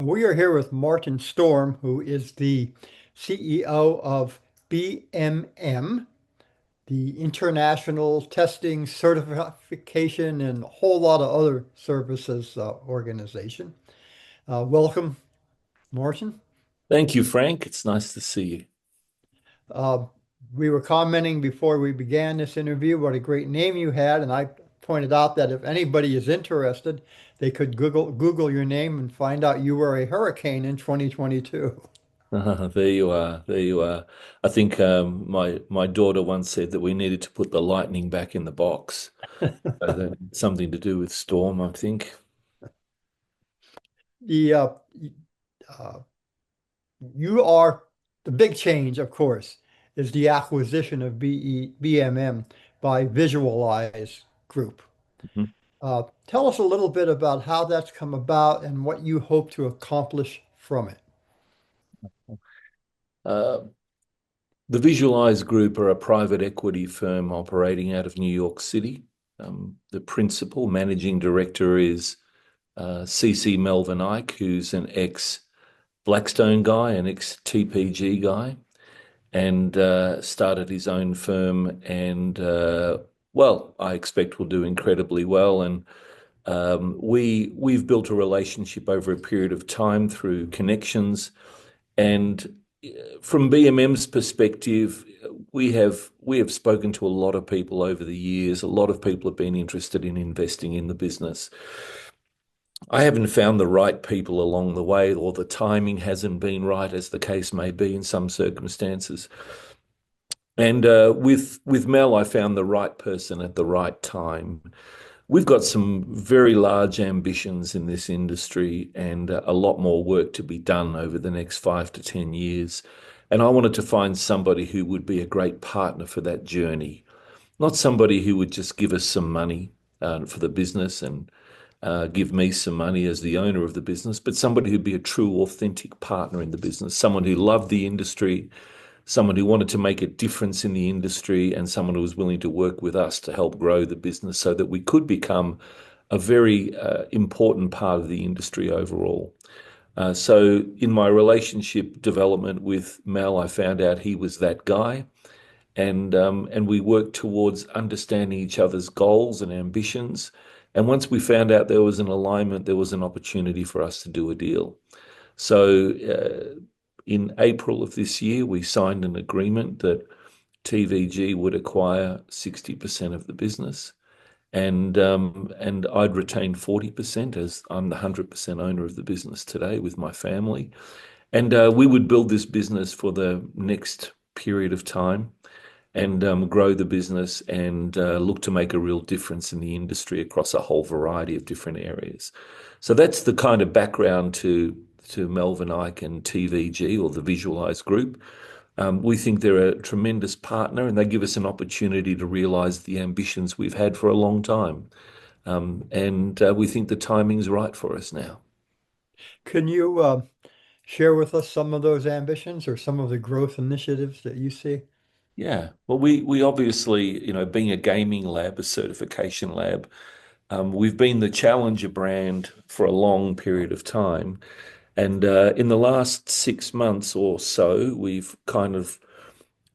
We are here with Martin Storm, who is the CEO of BMM, the International Testing Certification and a whole lot of other services organization. Welcome, Martin. Thank you, Frank. It's nice to see you. Uh, we were commenting before we began this interview what a great name you had, and I pointed out that if anybody is interested, they could Google your name and find out you were a hurricane in 2022. There you are. There you are. I think my daughter once said that we needed to put the lightning back in the box. So that had something to do with storm, I think. The uh, you are the big change, of course, is the acquisition of BMM by Visualize Group. Mhm. Tell us a little bit about how that's come about and what you hope to accomplish from it. Uh, the Visualize Group are a private equity firm operating out of New York City. The principal managing director is CC Melvin Ike, who's an ex-Blackstone guy, an ex-TPG guy, and started his own firm. And well, I expect will do incredibly well. And we've built a relationship over a period of time through connections. And from BMM's perspective, we have spoken to a lot of people over the years. A lot of people have been interested in investing in the business. I haven't found the right people along the way, or the timing hasn't been right, as the case may be in some circumstances. And with Mel, I found the right person at the right time. We've got some very large ambitions in this industry and a lot more work to be done over the next 5 to 10 years. And I wanted to find somebody who would be a great partner for that journey, not somebody who would just give us some money for the business and give me some money as the owner of the business, but somebody who'd be a true, authentic partner in the business, someone who loved the industry, someone who wanted to make a difference in the industry, and someone who was willing to work with us to help grow the business so that we could become a very important part of the industry overall. So in my relationship development with Mel, I found out he was that guy, and we worked towards understanding each other's goals and ambitions. And once we found out there was an alignment, there was an opportunity for us to do a deal. So in April of this year, we signed an agreement that TVG would acquire 60% of the business, and I'd retain 40% as I'm the 100% owner of the business today with my family. And we would build this business for the next period of time and grow the business and look to make a real difference in the industry across a whole variety of different areas. So that's the kind of background to Melvin Ike and TVG, or the Visualize Group. We think they're a tremendous partner, and they give us an opportunity to realize the ambitions we've had for a long time. And we think the timing's right for us now. Can you share with us some of those ambitions or some of the growth initiatives that you see? Yeah, well, we obviously, being a gaming lab, a certification lab, we've been the challenger brand for a long period of time. And in the last 6 months or so, we've kind of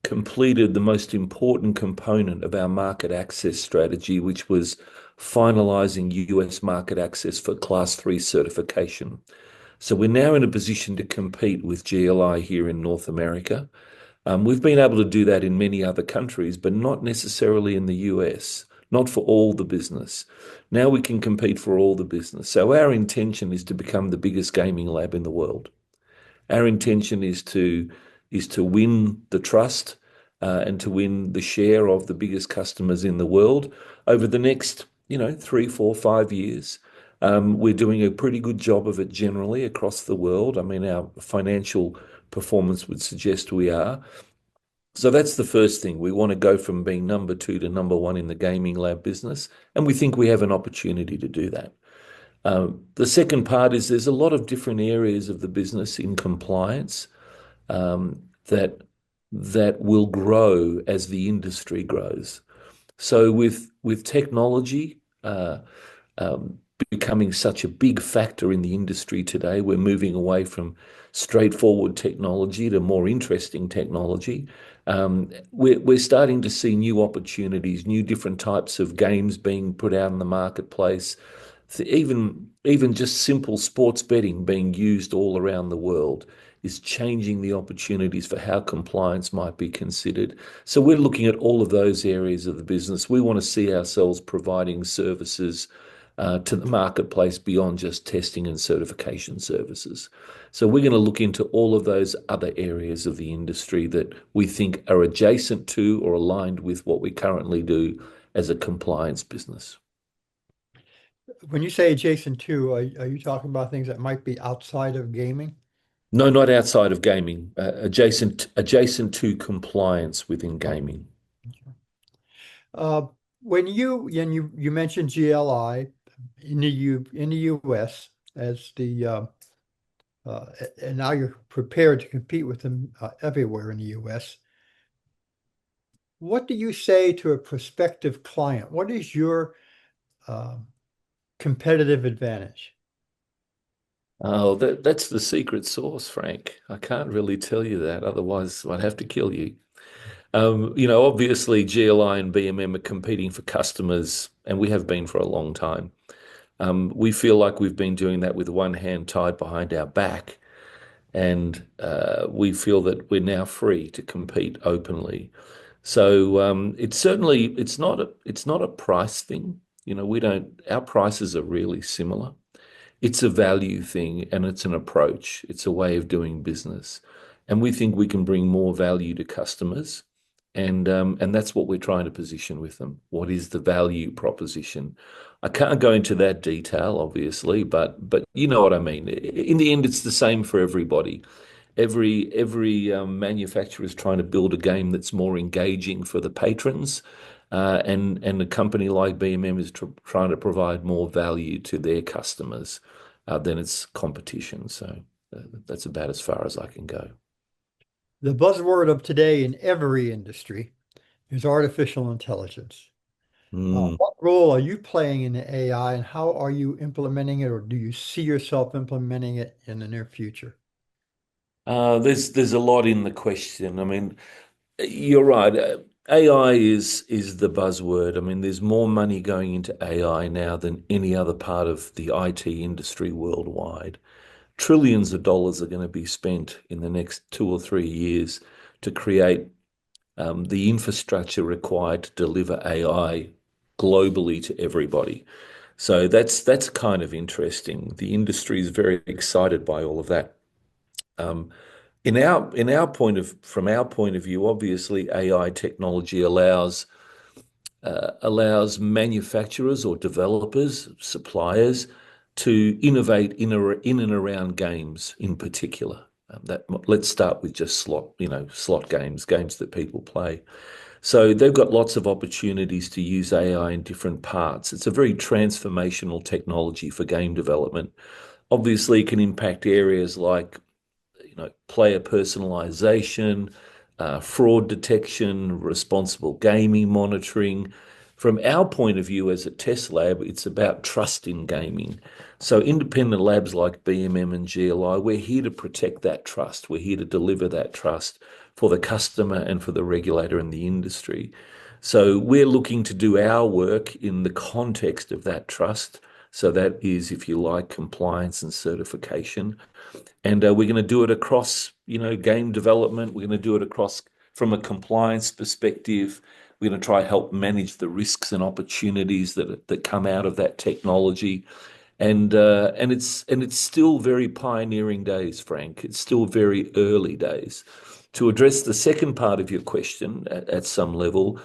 completed the most important component of our market access strategy, which was finalizing US market access for Class 3 certification. So we're now in a position to compete with GLI here in North America. We've been able to do that in many other countries, but not necessarily in the US, not for all the business. Now we can compete for all the business. So our intention is to become the biggest gaming lab in the world. Our intention is to win the trust and to win the share of the biggest customers in the world over the next, 3, 4, 5 years. We're doing a pretty good job of it generally across the world. I mean, our financial performance would suggest we are. So that's the first thing. We want to go from being number two to number one in the gaming lab business, and we think we have an opportunity to do that. The second part is there's a lot of different areas of the business in compliance that will grow as the industry grows. So with technology, becoming such a big factor in the industry today. We're moving away from straightforward technology to more interesting technology. We're starting to see new opportunities, new different types of games being put out in the marketplace. Even just simple sports betting being used all around the world is changing the opportunities for how compliance might be considered. So we're looking at all of those areas of the business. We want to see ourselves providing services to the marketplace beyond just testing and certification services. So we're going to look into all of those other areas of the industry that we think are adjacent to or aligned with what we currently do as a compliance business. When you say adjacent to, are you talking about things that might be outside of gaming? No, not outside of gaming, adjacent to compliance within gaming. Uh, when you mentioned GLI in the US as the and now you're prepared to compete with them everywhere in the US. What do you say to a prospective client? What is your um, competitive advantage? Oh, that's the secret sauce, Frank. I can't really tell you that, otherwise I'd have to kill you. Obviously GLI and BMM are competing for customers, and we have been for a long time. We feel like we've been doing that with one hand tied behind our back, and we feel that we're now free to compete openly. So it's not a price thing. We don't our prices are really similar. It's a value thing and it's an approach. It's a way of doing business. And we think we can bring more value to customers. And that's what we're trying to position with them. What is the value proposition? I can't go into that detail, obviously, but you know what I mean. In the end, it's the same for everybody. Every manufacturer is trying to build a game that's more engaging for the patrons, and a company like BMM is trying to provide more value to their customers than its competition. So that's about as far as I can go. The buzzword of today in every industry is artificial intelligence. Mm. What role are you playing in the AI and how are you implementing it, or do you see yourself implementing it in the near future? There's a lot in the question. I mean, you're right. AI is the buzzword. I mean, there's more money going into AI now than any other part of the IT industry worldwide. Trillions of dollars are going to be spent in the next 2 or 3 years to create the infrastructure required to deliver AI globally to everybody. So that's kind of interesting. The industry is very excited by all of that. Um, from our point of view, obviously AI technology allows manufacturers or developers, suppliers to innovate in and around games in particular. Let's start with just slot games that people play. So they've got lots of opportunities to use AI in different parts. It's a very transformational technology for game development. Obviously, it can impact areas like player personalization, fraud detection, responsible gaming monitoring. From our point of view as a test lab, it's about trust in gaming. So independent labs like BMM and GLI, we're here to protect that trust. We're here to deliver that trust for the customer and for the regulator and the industry. So we're looking to do our work in the context of that trust. So that is, if you like, compliance and certification. And we're going to do it across, game development. We're going to do it across from a compliance perspective. We're going to try help manage the risks and opportunities that come out of that technology. And it's still very pioneering days, Frank. It's still very early days. To address the second part of your question at some level,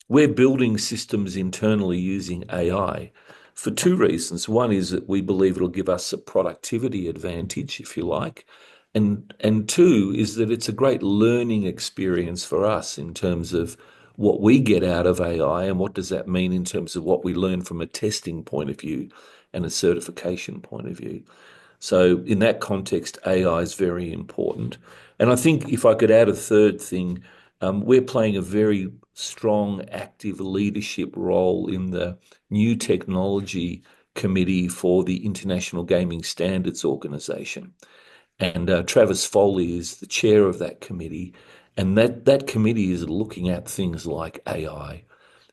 we're building systems internally using AI for two reasons. One is that we believe it'll give us a productivity advantage, if you like. And two is that it's a great learning experience for us in terms of what we get out of AI and what does that mean in terms of what we learn from a testing point of view and a certification point of view. So in that context, AI is very important. And I think if I could add a third thing, we're playing a very strong, active leadership role in the new technology committee for the International Gaming Standards Organization. And Travis Foley is the chair of that committee. And that committee is looking at things like AI,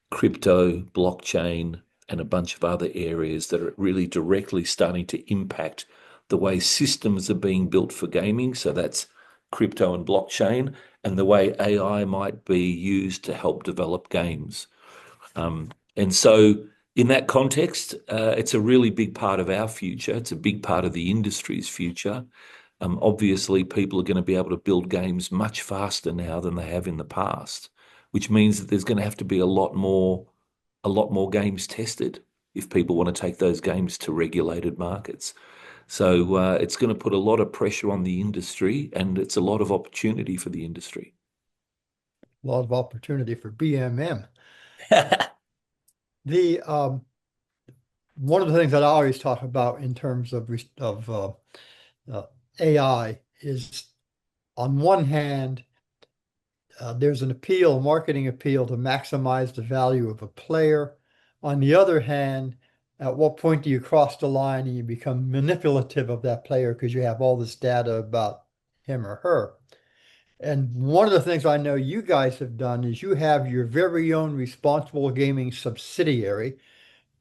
crypto, blockchain, and a bunch of other areas that are really directly starting to impact the way systems are being built for gaming. So that's crypto and blockchain, and the way AI might be used to help develop games. And so, in that context, it's a really big part of our future. It's a big part of the industry's future. Obviously, people are going to be able to build games much faster now than they have in the past, which means that there's going to have to be a lot more games tested if people want to take those games to regulated markets. So it's going to put a lot of pressure on the industry, and it's a lot of opportunity for the industry. A lot of opportunity for BMM. The one of the things that I always talk about in terms of uh, AI is, on one hand, there's an appeal, marketing appeal to maximize the value of a player. On the other hand, at what point do you cross the line and you become manipulative of that player because you have all this data about him or her? And one of the things I know you guys have done is you have your very own responsible gaming subsidiary,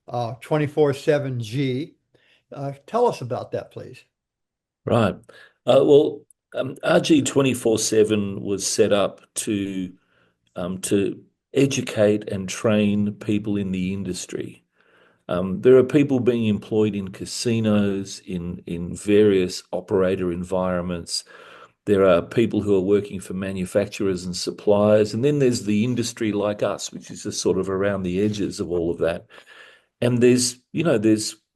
24/7G. Tell us about that, please. Right. Well, RG 24/7 was set up to educate and train people in the industry. There are people being employed in casinos, in various operator environments. There are people who are working for manufacturers and suppliers, and then there's the industry like us, which is just sort of around the edges of all of that. And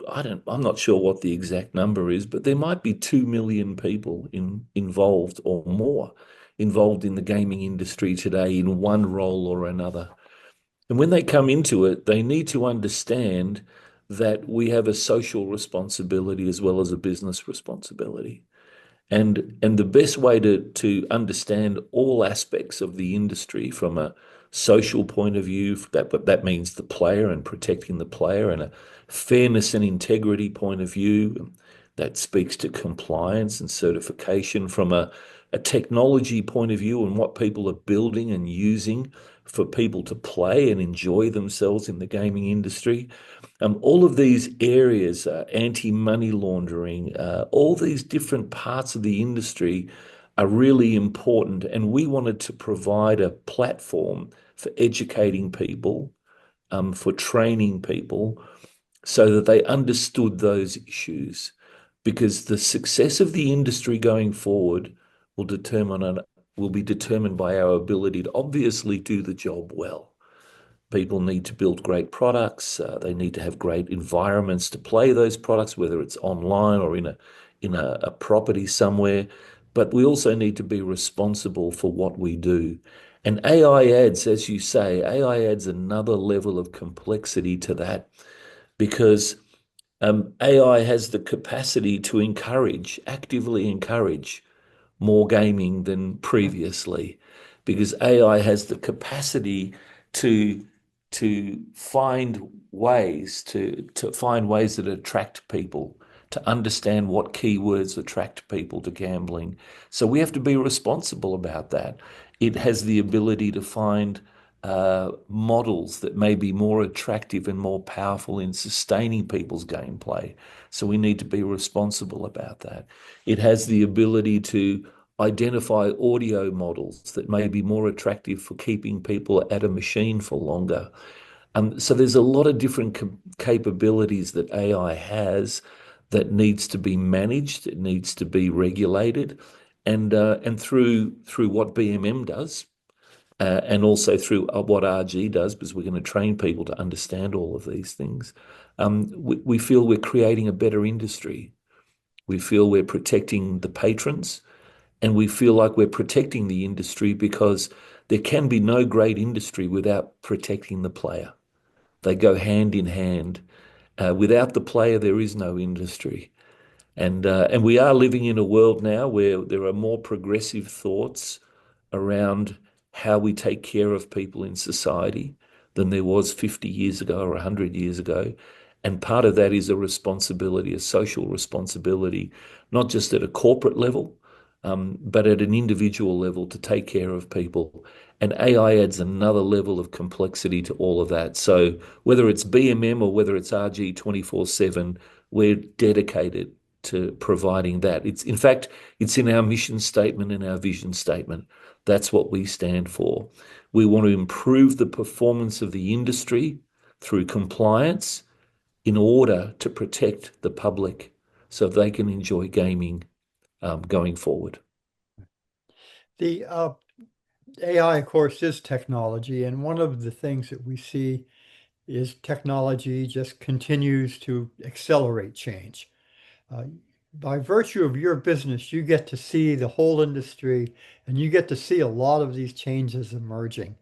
I'm not sure what the exact number is, but there might be 2 million people involved or more involved in the gaming industry today in one role or another. And when they come into it, they need to understand that we have a social responsibility as well as a business responsibility. And the best way to understand all aspects of the industry from a social point of view, that means the player and protecting the player, and a fairness and integrity point of view, that speaks to compliance and certification from a technology point of view and what people are building and using for people to play and enjoy themselves in the gaming industry. All of these areas, anti-money laundering, all these different parts of the industry are really important. And we wanted to provide a platform for educating people, for training people, so that they understood those issues. Because the success of the industry going forward will be determined by our ability to obviously do the job well. People need to build great products. They need to have great environments to play those products, whether it's online or in a property somewhere. But we also need to be responsible for what we do. And AI adds, as you say, AI adds another level of complexity to that, because AI has the capacity to actively encourage more gaming than previously, because AI has the capacity to find ways that attract people, to understand what keywords attract people to gambling. So we have to be responsible about that. It has the ability to find models that may be more attractive and more powerful in sustaining people's gameplay. So we need to be responsible about that. It has the ability to identify audio models that may be more attractive for keeping people at a machine for longer. So there's a lot of different capabilities that AI has that needs to be managed. It needs to be regulated, and through what BMM does, and also through what RG does, because we're going to train people to understand all of these things. We feel we're creating a better industry. We feel we're protecting the patrons, and we feel like we're protecting the industry, because there can be no great industry without protecting the player. They go hand in hand. Without the player, there is no industry. And we are living in a world now where there are more progressive thoughts around how we take care of people in society than there was 50 years ago or 100 years ago. And part of that is a responsibility, a social responsibility, not just at a corporate level, but at an individual level to take care of people. And AI adds another level of complexity to all of that. So whether it's BMM or whether it's RG 24/7, we're dedicated to providing that. In fact, it's in our mission statement and our vision statement. That's what we stand for. We want to improve the performance of the industry through compliance in order to protect the public so they can enjoy gaming going forward. The AI, of course, is technology, and one of the things that we see is technology just continues to accelerate change. Uh, by virtue of your business, you get to see the whole industry and you get to see a lot of these changes emerging.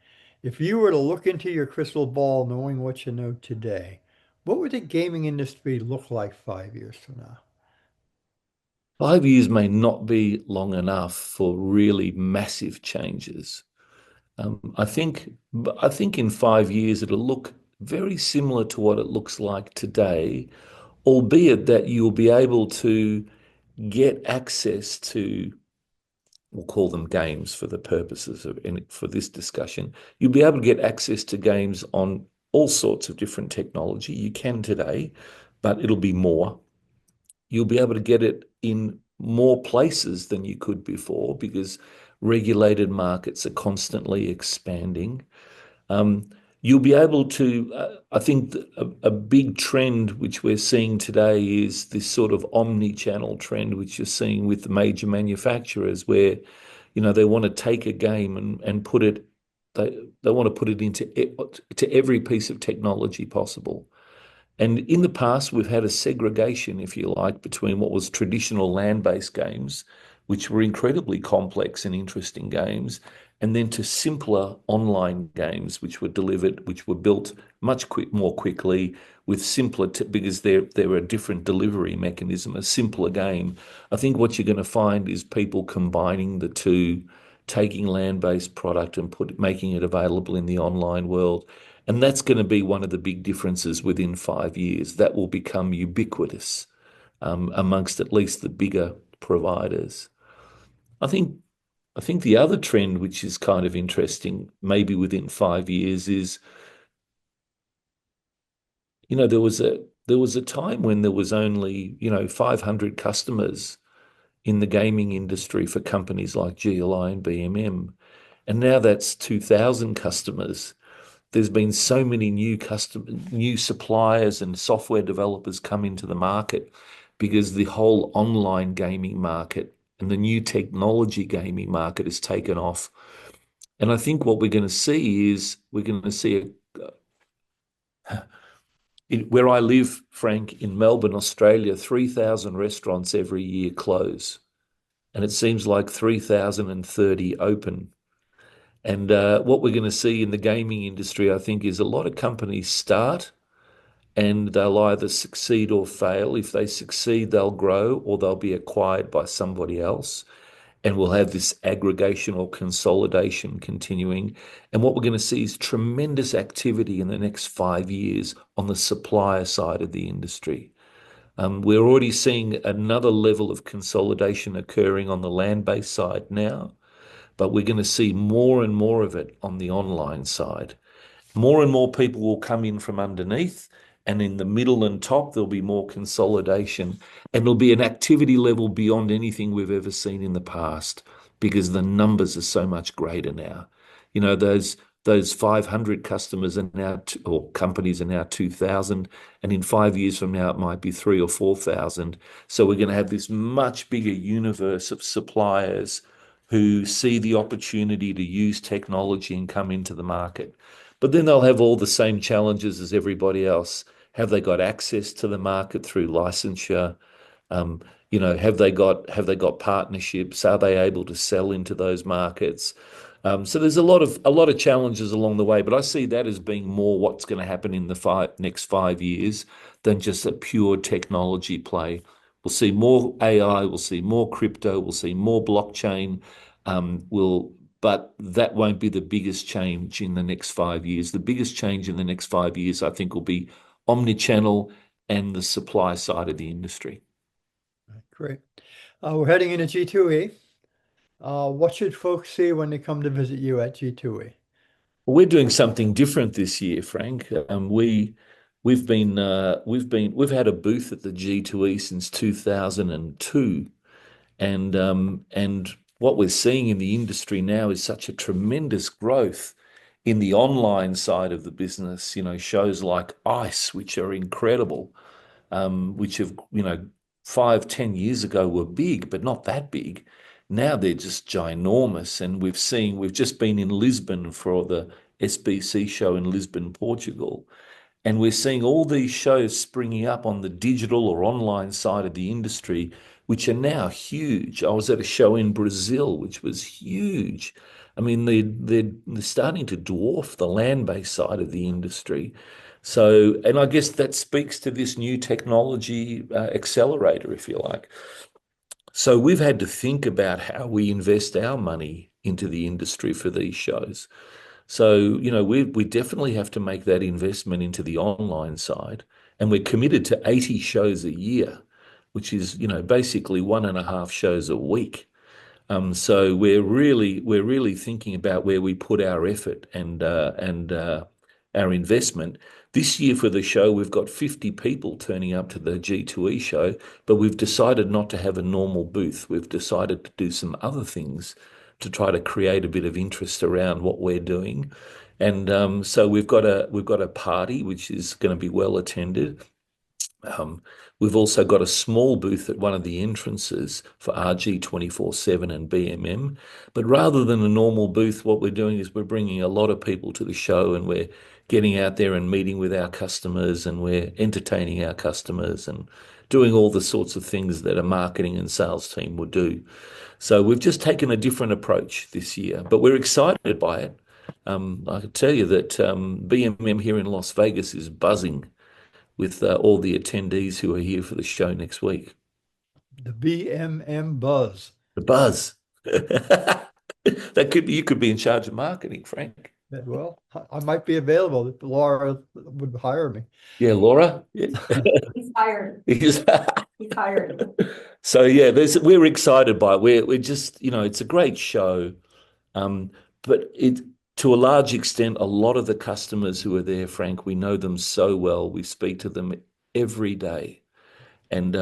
If you were to look into your crystal ball knowing what you know today, what would the gaming industry look like 5 years from now? 5 years may not be long enough for really massive changes. I think in 5 years it'll look very similar to what it looks like today, albeit that you'll be able to get access to, we'll call them games for the purposes of for this discussion. You'll be able to get access to games on all sorts of different technology. You can today, but it'll be more. You'll be able to get it in more places than you could before because regulated markets are constantly expanding. Um, you'll be able to, I think a big trend which we're seeing today is this sort of omni-channel trend, which you're seeing with the major manufacturers where, they want to take a game and put it, they want to put it into to every piece of technology possible. And in the past, we've had a segregation, if you like, between what was traditional land-based games, which were incredibly complex and interesting games, and then to simpler online games, which were delivered, which were built more quickly with simpler, because they're a different delivery mechanism, a simpler game. I think what you're going to find is people combining the two, taking land-based product and making it available in the online world. And that's going to be one of the big differences within 5 years. That will become ubiquitous amongst at least the bigger providers. I think I think the other trend, which is kind of interesting, maybe within 5 years, is there was a time when there was only 500 customers in the gaming industry for companies like GLI and BMM, and now that's 2,000 customers. There's been so many new suppliers and software developers come into the market because the whole online gaming market and the new technology gaming market has taken off. And I think what we're going to see is we're going to see where I live, Frank, in Melbourne, Australia, 3,000 restaurants every year close. And it seems like 3,030 open. And what we're going to see in the gaming industry, I think, is a lot of companies start and they'll either succeed or fail. If they succeed, they'll grow or they'll be acquired by somebody else. And we'll have this aggregation or consolidation continuing. And what we're going to see is tremendous activity in the next 5 years on the supplier side of the industry. We're already seeing another level of consolidation occurring on the land-based side now, but we're going to see more and more of it on the online side. More and more people will come in from underneath, and in the middle and top, there'll be more consolidation, and there'll be an activity level beyond anything we've ever seen in the past because the numbers are so much greater now. Those 500 customers are now, or companies are now 2,000, and in 5 years from now, it might be 3 or 4,000. So we're going to have this much bigger universe of suppliers who see the opportunity to use technology and come into the market. But then they'll have all the same challenges as everybody else. Have they got access to the market through licensure? Um, have they got partnerships? Are they able to sell into those markets? So there's a lot of challenges along the way, but I see that as being more what's going to happen in the next 5 years than just a pure technology play. We'll see more AI, we'll see more crypto, we'll see more blockchain. But that won't be the biggest change in the next 5 years. The biggest change in the next 5 years, I think, will be omnichannel and the supply side of the industry. Great. We're heading into G2E. What should folks see when they come to visit you at G2E? We're doing something different this year, Frank. We've had a booth at the G2E since 2002, and what we're seeing in the industry now is such a tremendous growth in the online side of the business. You know, shows like ICE, which are incredible, which have, 5, 10 years ago were big, but not that big. Now they're just ginormous. And we've just been in Lisbon for the SBC show in Lisbon, Portugal. And we're seeing all these shows springing up on the digital or online side of the industry, which are now huge. I was at a show in Brazil, which was huge. I mean, they're starting to dwarf the land-based side of the industry. So, and I guess that speaks to this new technology accelerator, if you like. So we've had to think about how we invest our money into the industry for these shows. So, we definitely have to make that investment into the online side. And we're committed to 80 shows a year, which is, basically 1.5 shows a week. So we're really thinking about where we put our effort and our investment. This year for the show, we've got 50 people turning up to the G2E show, but we've decided not to have a normal booth. We've decided to do some other things to try to create a bit of interest around what we're doing. And so we've got a party which is going to be well attended. Um, we've also got a small booth at one of the entrances for RG 24/7 and BMM. But rather than a normal booth, what we're doing is we're bringing a lot of people to the show, and we're getting out there and meeting with our customers, and we're entertaining our customers and doing all the sorts of things that a marketing and sales team would do. So we've just taken a different approach this year, but we're excited by it. I can tell you that BMM here in Las Vegas is buzzing with all the attendees who are here for the show next week. The BMM Buzz. The buzz. That could be, you could be in charge of marketing, Frank. Well, I might be available if Laura would hire me. Yeah, Laura. Yeah. He's hired. He's hired. So yeah, we're excited by it. We're just, it's a great show. Um, but to a large extent, a lot of the customers who are there, Frank, we know them so well. We speak to them every day. And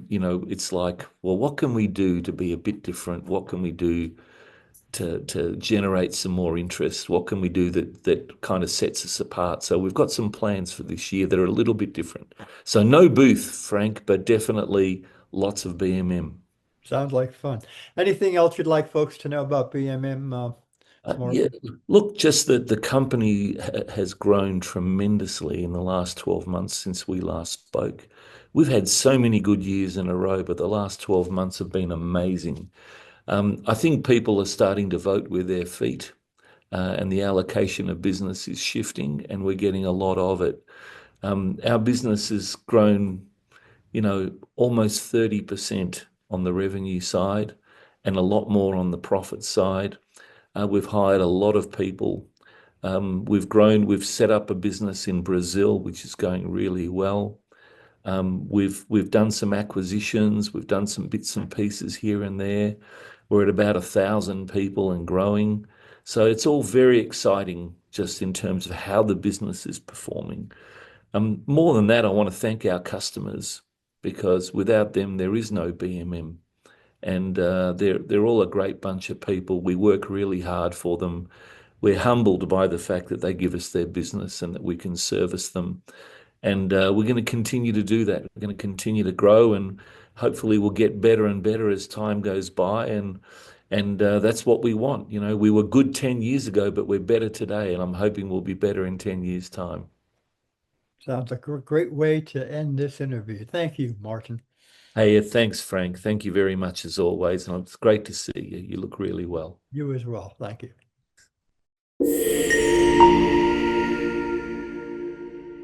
it's like, well, what can we do to be a bit different? What can we do to generate some more interest? What can we do that kind of sets us apart? So we've got some plans for this year that are a little bit different. So no booth, Frank, but definitely lots of BMM. Sounds like fun. Anything else you'd like folks to know about BMM, Yeah, Martin? look, just that the company has grown tremendously in the last 12 months since we last spoke. We've had so many good years in a row, but the last 12 months have been amazing. I think people are starting to vote with their feet, and the allocation of business is shifting, and we're getting a lot of it. Our business has grown, almost 30% on the revenue side and a lot more on the profit side. We've hired a lot of people. We've set up a business in Brazil, which is going really well. We've done some acquisitions. We've done some bits and pieces here and there. We're at about 1,000 people and growing. So it's all very exciting just in terms of how the business is performing. More than that, I want to thank our customers because without them, there is no BMM. And they're all a great bunch of people. We work really hard for them. We're humbled by the fact that they give us their business and that we can service them. And we're going to continue to do that. We're going to continue to grow, and hopefully we'll get better and better as time goes by. And that's what we want. We were good 10 years ago, but we're better today, and I'm hoping we'll be better in 10 years' time. Sounds like a great way to end this interview. Thank you, Martin. Hey, thanks, Frank. Thank you very much as always, and it's great to see you. You look really well. You as well. Thank you.